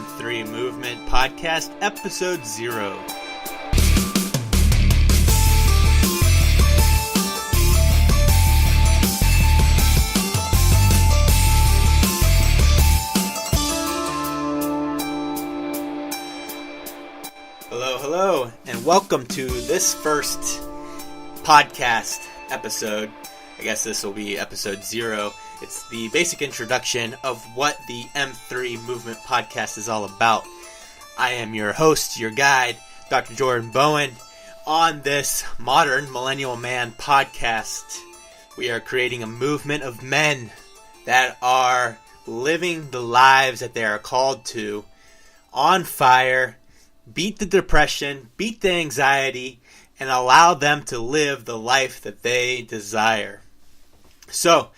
M3 Movement Podcast, Episode 0. Hello, and welcome to this first podcast episode. I guess this will be episode 0. It's the basic introduction of what the M3 Movement Podcast is all about. I am your host, your guide, Dr. Jordan Bowen. On this modern Millennial Man podcast, we are creating a movement of men that are living the lives that they are called to, on fire, beat the depression, beat the anxiety, and allow them to live the life that they desire. So,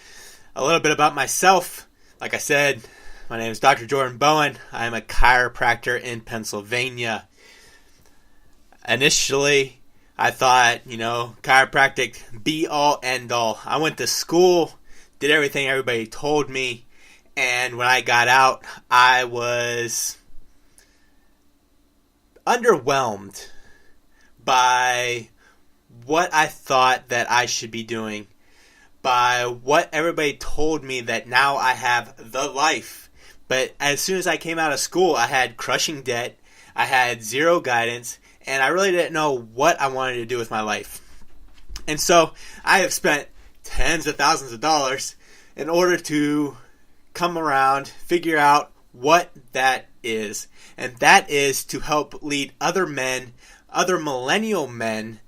a little bit about myself. Like I said, my name is Dr. Jordan Bowen. I am a chiropractor in Pennsylvania. Initially, I thought, chiropractic, be all, end all. I went to school, did everything everybody told me, and when I got out, I was underwhelmed by what I thought that I should be doing, by what everybody told me that now I have the life. But as soon as I came out of school, I had crushing debt, I had zero guidance, and I really didn't know what I wanted to do with my life. And so I have spent tens of thousands of dollars in order to come around, figure out what that is. And that is to help lead other men, other millennial men,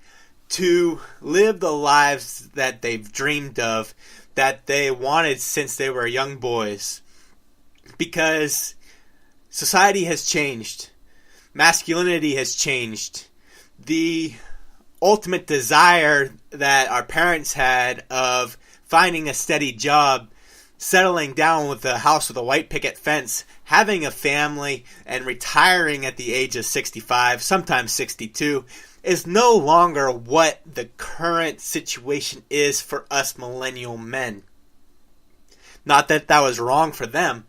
to live the lives that they've dreamed of, that they wanted since they were young boys. Because society has changed. Masculinity has changed. The ultimate desire that our parents had of finding a steady job, settling down with a house with a white picket fence, having a family, and retiring at the age of 65, sometimes 62, is no longer what the current situation is for us millennial men. Not that that was wrong for them,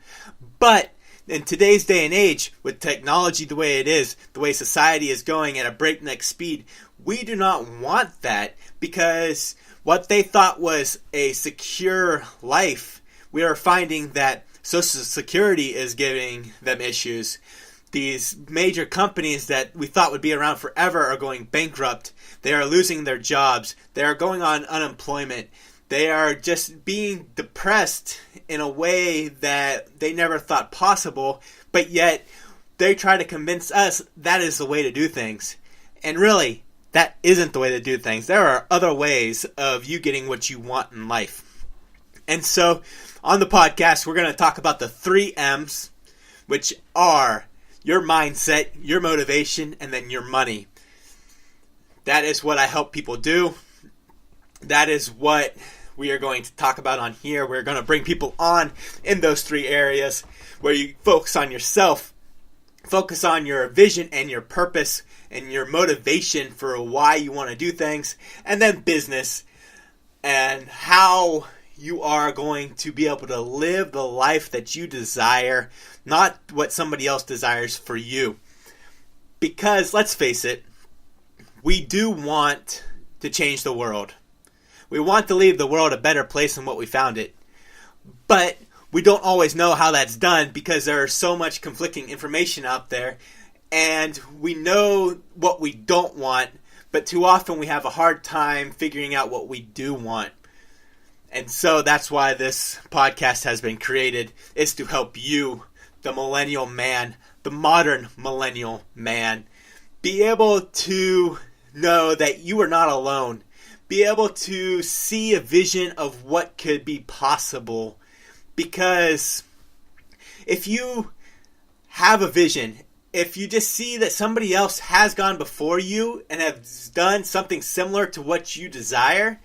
but in today's day and age, with technology the way it is, the way society is going at a breakneck speed, we do not want that, because what they thought was a secure life, we are finding that Social Security is giving them issues. These major companies that we thought would be around forever are going bankrupt. They are losing their jobs. They are going on unemployment. They are just being depressed in a way that they never thought possible, but yet they try to convince us that is the way to do things. And really, that isn't the way to do things. There are other ways of you getting what you want in life. And so, on the podcast, we're going to talk about the 3 M's, which are your mindset, your motivation, and then your money. That is what I help people do. That is what we are going to talk about on here. We're going to bring people on in those 3 areas where you focus on yourself, focus on your vision and your purpose and your motivation for why you want to do things, and then business and how you are going to be able to live the life that you desire, not what somebody else desires for you. Because, let's face it, we do want to change the world. We want to leave the world a better place than what we found it. But we don't always know how that's done because there is so much conflicting information out there. And we know what we don't want, but too often we have a hard time figuring out what we do want. And so that's why this podcast has been created, is to help you, the millennial man, the modern millennial man, be able to know that you are not alone. Be able to see a vision of what could be possible. Because if you have a vision, if you just see that somebody else has gone before you and has done something similar to what you desire,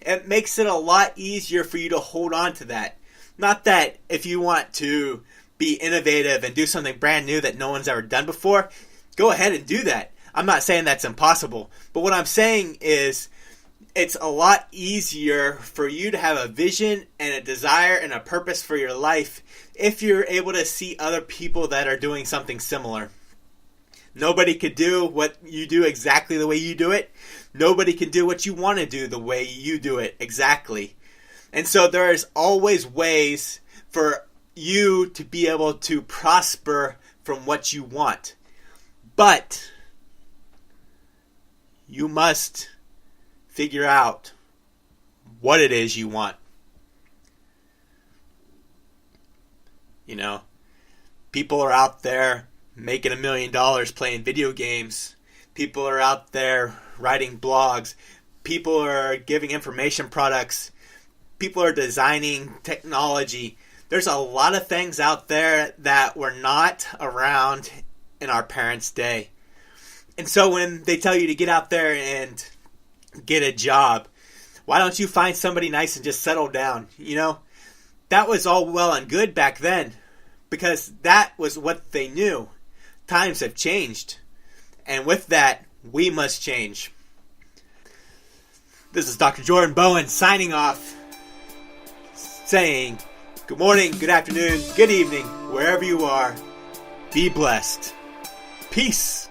it makes it a lot easier for you to hold on to that. Not that if you want to be innovative and do something brand new that no one's ever done before, go ahead and do that. I'm not saying that's impossible. But what I'm saying is, it's a lot easier for you to have a vision and a desire and a purpose for your life if you're able to see other people that are doing something similar. Nobody could do what you do exactly the way you do it. Nobody can do what you want to do the way you do it exactly. And so there's always ways for you to be able to prosper from what you want. But you must figure out what it is you want. You know, people are out there making $1 million playing video games. People are out there writing blogs. People are giving information products. People are designing technology. There's a lot of things out there that were not around in our parents' day. And so when they tell you to get out there and get a job, why don't you find somebody nice and just settle down? You know, that was all well and good back then because that was what they knew. Times have changed. And with that, we must change. This is Dr. Jordan Bowen signing off, saying good morning, good afternoon, good evening, wherever you are. Be blessed. Peace.